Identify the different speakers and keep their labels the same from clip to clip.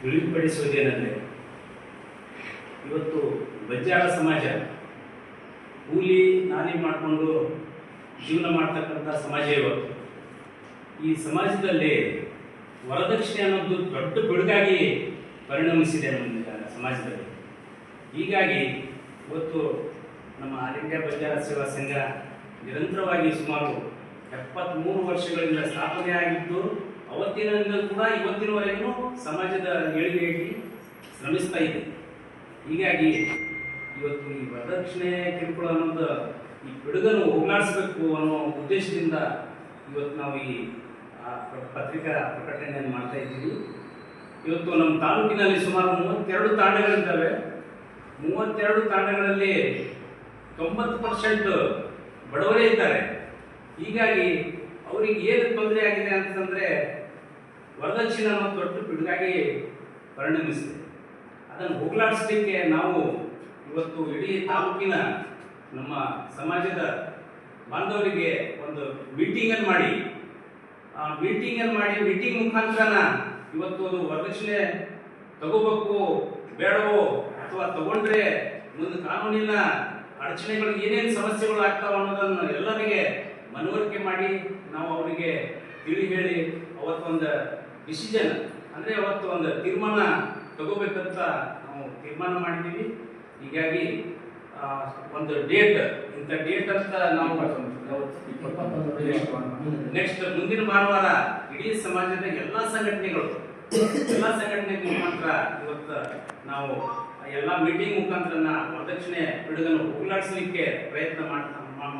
Speaker 1: ತಿಳಿಪಡಿಸುವುದೇನೆಂದರೆ, ಇವತ್ತು ಬಂಜಾರ ಸಮಾಜ ಕೂಲಿ ನಾಲಿ ಮಾಡಿಕೊಂಡು ಜೀವನ ಮಾಡ್ತಕ್ಕಂಥ ಸಮಾಜ ಇವತ್ತು. ಈ ಸಮಾಜದಲ್ಲಿ ವರದಕ್ಷಿಣೆ ಅನ್ನೋದು ದೊಡ್ಡ ಬೆಳಗಾಗಿ ಪರಿಣಮಿಸಿದೆ ನಮ್ಮ ಸಮಾಜದಲ್ಲಿ. ಹೀಗಾಗಿ ಇವತ್ತು ನಮ್ಮ ಆಲ್ ಇಂಡಿಯಾ ಬಂಜಾರ ಸೇವಾ ಸಂಘ ನಿರಂತರವಾಗಿ ಸುಮಾರು 73 ವರ್ಷಗಳಿಂದ ಸ್ಥಾಪನೆ ಆಗಿದ್ದು, ಅವತ್ತಿನಿಂದ ಕೂಡ ಇವತ್ತಿನವರೆಗೂ ಸಮಾಜದ ಏಳಿಗೆಯಾಗಿ ಶ್ರಮಿಸ್ತಾ ಇದೆ. ಹೀಗಾಗಿ ಇವತ್ತು ಈ ವರದಕ್ಷಿಣೆ ಕಿರುಕುಳ ಅನ್ನೋದು ಈ ಪಿಡುಗನ್ನು ಹೋಗಲಾಡಿಸಬೇಕು ಅನ್ನೋ ಉದ್ದೇಶದಿಂದ ಇವತ್ತು ನಾವು ಈ ಪತ್ರಿಕಾ ಪ್ರಕಟಣೆಯನ್ನು ಮಾಡ್ತಾ ಇದ್ದೀವಿ. ಇವತ್ತು ನಮ್ಮ ತಾಲೂಕಿನಲ್ಲಿ ಸುಮಾರು 32 ತಾಂಡಗಳಿದ್ದಾವೆ. 32 ತಾಂಡಗಳಲ್ಲಿ 90% ಬಡವರೇ ಇದ್ದಾರೆ. ಹೀಗಾಗಿ ಅವರಿಗೆ ಏನು ತೊಂದರೆ ಆಗಿದೆ ಅಂತಂದರೆ ವರದಕ್ಷಿಣೆ ಅನ್ನೋ ದೊಡ್ಡ ಪಿಡುಗಾಗಿ ಪರಿಣಮಿಸಿದೆ. ಅದನ್ನು ಹೋಗಲಾಡಿಸಲಿಕ್ಕೆ ನಾವು ಇವತ್ತು ಇಡೀ ತಾಲೂಕಿನ ನಮ್ಮ ಸಮಾಜದ ಬಾಂಧವರಿಗೆ ಒಂದು ಮೀಟಿಂಗನ್ನು ಮಾಡಿ ಮೀಟಿಂಗ್ ಮುಖಾಂತರ ಇವತ್ತು ಅದು ವರದಕ್ಷಿಣೆ ತಗೋಬೇಕು ಬೇಡವೋ, ಅಥವಾ ತಗೊಂಡ್ರೆ ಮುಂದೆ ಕಾನೂನಿನ ಅಡಚಣೆಗಳು ಏನೇನು ಸಮಸ್ಯೆಗಳು ಆಗ್ತಾವ ಅನ್ನೋದನ್ನು ಎಲ್ಲರಿಗೆ ಮನವರಿಕೆ ಮಾಡಿ ನಾವು ಅವರಿಗೆ ತಿಳಿ ಹೇಳಿ ಅವತ್ತೊಂದು ಡಿಸಿಷನ್ ಅಂದರೆ ಅವತ್ತು ಒಂದು ತೀರ್ಮಾನ ತಗೋಬೇಕಂತ ನಾವು ತೀರ್ಮಾನ ಮಾಡಿದ್ದೀವಿ. ಹೀಗಾಗಿ ಒಂದು ಡೇಟ್ ಅಂತ ನಾವು ನೆಕ್ಸ್ಟ್ ಮುಂದಿನ ಭಾನುವಾರ ಇಡೀ ಸಮಾಜದ ಎಲ್ಲ ಸಂಘಟನೆಗಳ ಮುಖಾಂತರ ಇವತ್ತು ನಾವು ಎಲ್ಲ ಮೀಟಿಂಗ್ ಮುಖಾಂತರ ವರದಕ್ಷಿಣೆ ಪಿಡುಗನ್ನು ಹೋಗಲಾಡಿಸಲಿಕ್ಕೆ ಪ್ರಯತ್ನ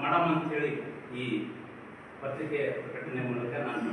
Speaker 1: ಮಾಡಮ್ಮ ಅಂತ ಹೇಳಿ ಈ ಪತ್ರಿಕೆ ಪ್ರಕಟಣೆ ಮೂಲಕ ನಾನು